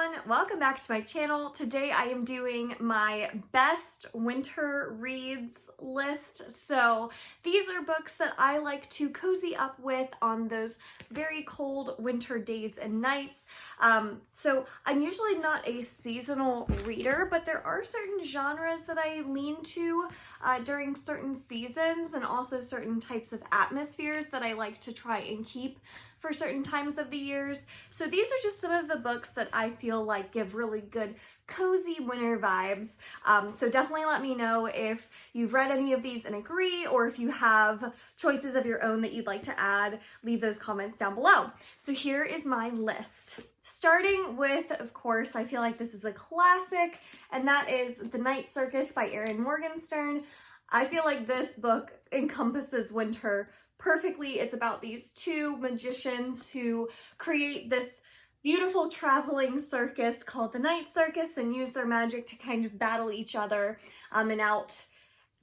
everyone, welcome back to my channel. Today I am doing my best winter reads list. So these are books that I like to cozy up with on those very cold winter days and nights. So I'm usually not a seasonal reader, but there are certain genres that I lean to during certain seasons, and also certain types of atmospheres that I like to try and keep for certain times of the years. So these are just some of the books that I feel like give really good cozy winter vibes. So definitely let me know if you've read any of these and agree, or if you have choices of your own that you'd like to add, leave those comments down below. So here is my list. Starting with, of course, I feel like this is a classic, and that is The Night Circus by Erin Morgenstern. I feel like this book encompasses winter perfectly. It's about these two magicians who create this beautiful traveling circus called the Night Circus and use their magic to kind of battle each other and out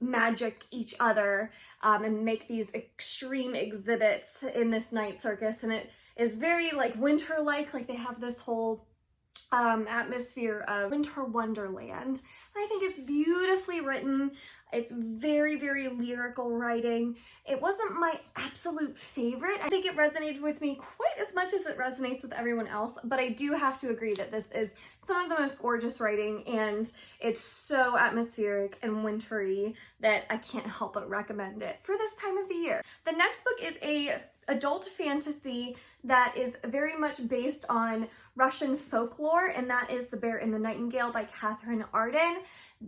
magic each other and make these extreme exhibits in this night circus. And it is very like winter-like they have this whole atmosphere of winter wonderland. I think it's beautifully written. It's very, very lyrical writing. It wasn't my absolute favorite. I think it resonated with me quite as much as it resonates with everyone else, but I do have to agree that this is some of the most gorgeous writing, and it's so atmospheric and wintry that I can't help but recommend it for this time of the year. The next book is a adult fantasy that is very much based on Russian folklore, and that is The Bear and the Nightingale by Katherine Arden.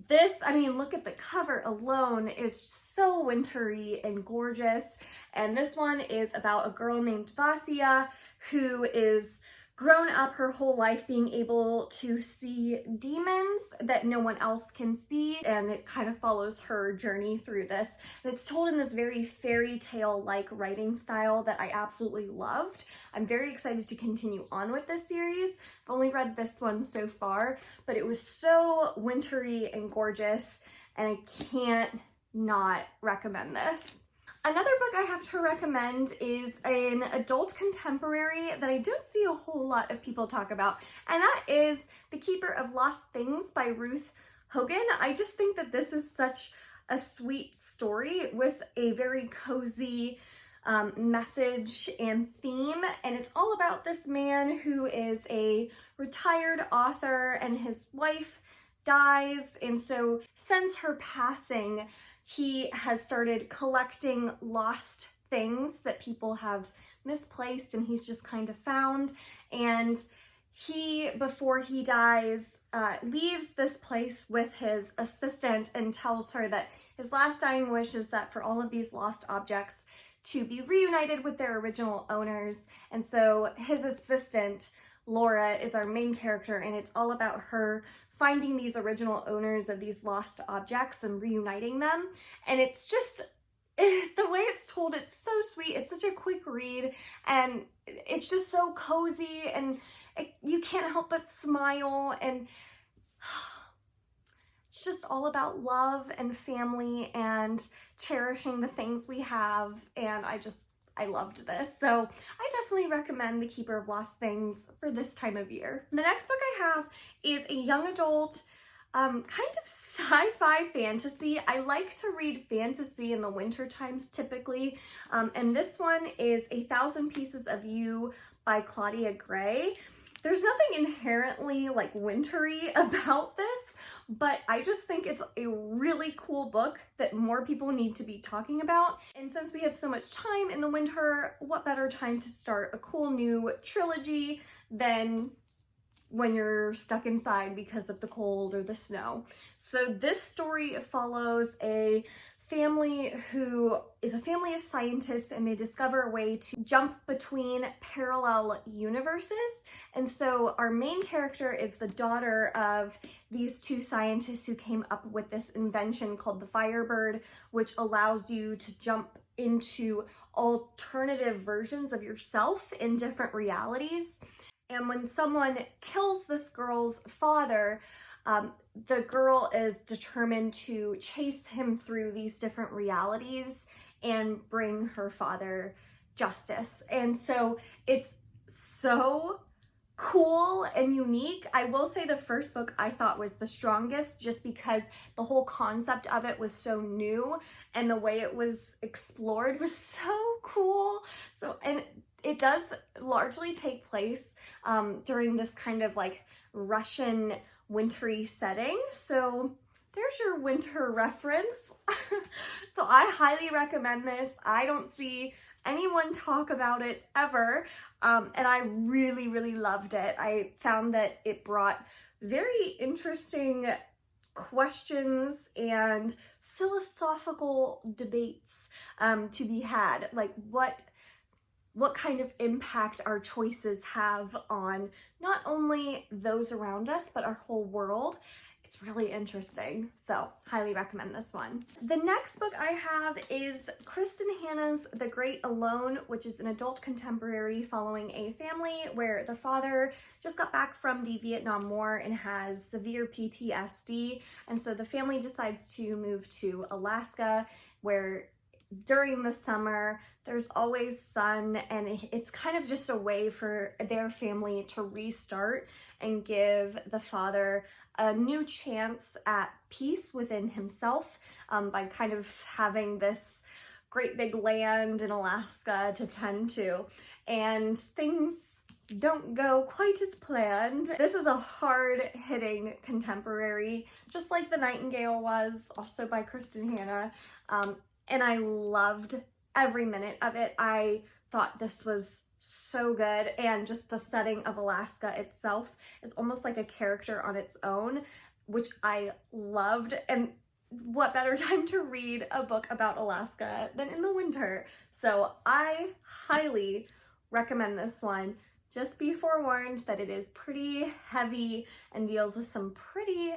This, I mean, look at the cover alone, is so wintry and gorgeous. And this one is about a girl named Vasya who is grown up her whole life being able to see demons that no one else can see, and it kind of follows her journey through this. And it's told in this very fairy tale-like writing style that I absolutely loved. I'm very excited to continue on with this series. I've only read this one so far, but it was so wintry and gorgeous, and I can't not recommend this. Another book I have to recommend is an adult contemporary that I don't see a whole lot of people talk about, and that is The Keeper of Lost Things by Ruth Hogan. I just think that this is such a sweet story with a very cozy message and theme, and it's all about this man who is a retired author, and his wife dies, and so since her passing, he has started collecting lost things that people have misplaced, and he's just kind of found. And he, before he dies, leaves this place with his assistant and tells her that his last dying wish is that for all of these lost objects to be reunited with their original owners. And so his assistant, Laura, is our main character, and it's all about her finding these original owners of these lost objects and reuniting them. And it's just, the way it's told, it's so sweet. It's such a quick read, and it's just so cozy, and you can't help but smile, and it's just all about love and family and cherishing the things we have, and I loved this. So I definitely recommend The Keeper of Lost Things for this time of year. The next book I have is a young adult, kind of sci-fi fantasy. I like to read fantasy in the winter times typically, and this one is 1,000 Pieces of You by Claudia Gray. There's nothing inherently like wintry about this, but I just think it's a really cool book that more people need to be talking about. And since we have so much time in the winter, what better time to start a cool new trilogy than when you're stuck inside because of the cold or the snow. So this story follows a family who is a family of scientists, and they discover a way to jump between parallel universes. And so our main character is the daughter of these two scientists who came up with this invention called the Firebird, which allows you to jump into alternative versions of yourself in different realities. And when someone kills this girl's father, the girl is determined to chase him through these different realities and bring her father justice. And so it's so cool and unique. I will say the first book I thought was the strongest, just because the whole concept of it was so new and the way it was explored was so cool. So, and it does largely take place during this kind of like Russian wintry setting. So there's your winter reference. So I highly recommend this. I don't see anyone talk about it ever, and I really, really loved it. I found that it brought very interesting questions and philosophical debates to be had, like what kind of impact our choices have on not only those around us, but our whole world. It's really interesting, so highly recommend this one. The next book I have is Kristin Hannah's The Great Alone, which is an adult contemporary following a family where the father just got back from the Vietnam War and has severe PTSD, and so the family decides to move to Alaska, where during the summer there's always sun, and it's kind of just a way for their family to restart and give the father a new chance at peace within himself by kind of having this great big land in Alaska to tend to. And things don't go quite as planned. This is a hard-hitting contemporary, just like The Nightingale was, also by Kristin Hannah. And I loved every minute of it. I thought this was so good, and just the setting of Alaska itself is almost like a character on its own, which I loved. And what better time to read a book about Alaska than in the winter? So I highly recommend this one. Just be forewarned that it is pretty heavy and deals with some pretty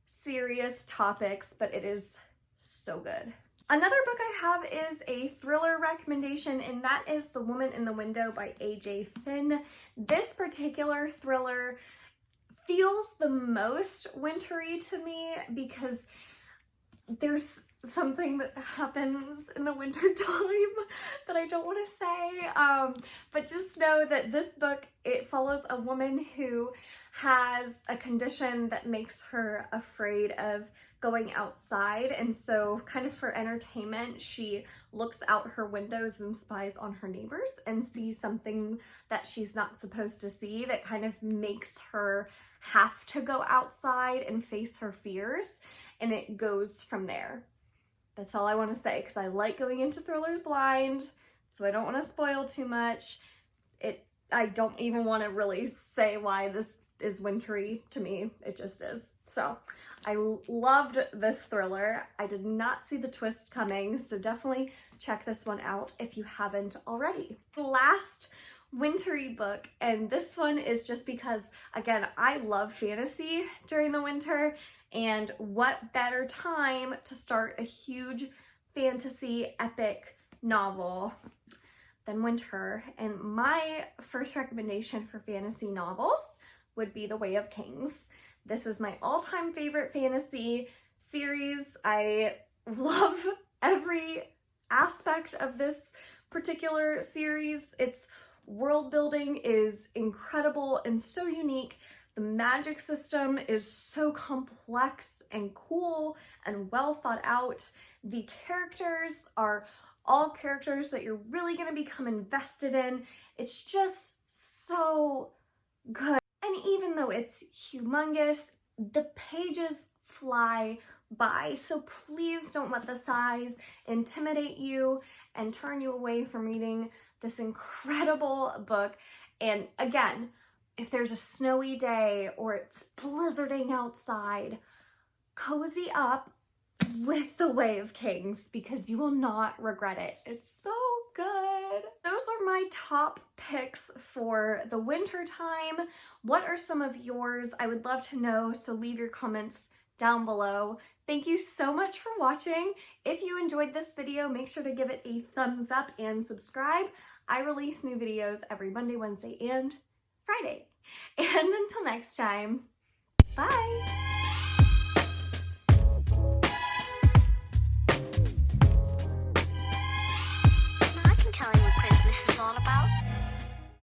serious topics, but it is so good. Another book I have is a thriller recommendation, and that is The Woman in the Window by A.J. Finn. This particular thriller feels the most wintry to me because there's something that happens in the winter time that I don't want to say, but just know that this book, it follows a woman who has a condition that makes her afraid of going outside, and so kind of for entertainment she looks out her windows and spies on her neighbors and sees something that she's not supposed to see, that kind of makes her have to go outside and face her fears, and it goes from there. That's all I want to say, because I like going into thrillers blind, so I don't want to spoil too much. I don't even want to really say why this is wintry to me. It just is. So I loved this thriller. I did not see the twist coming, so definitely check this one out if you haven't already. Last wintry book, and this one is just because, again, I love fantasy during the winter, and what better time to start a huge fantasy epic novel than winter. And my first recommendation for fantasy novels would be The Way of Kings. This is my all-time favorite fantasy series. I love every aspect of this particular series. Its world building is incredible and so unique. The magic system is so complex and cool and well thought out. The characters are all characters that you're really going to become invested in. It's just so good. And even though it's humongous, the pages fly by. So please don't let the size intimidate you and turn you away from reading this incredible book. And again, if there's a snowy day or it's blizzarding outside, cozy up with The Way of Kings because you will not regret it. It's so good. Those are my top picks for the winter time. What are some of yours? I would love to know, so leave your comments down below. Thank you so much for watching. If you enjoyed this video, make sure to give it a thumbs up and subscribe. I release new videos every Monday, Wednesday, and Friday. And until next time, bye!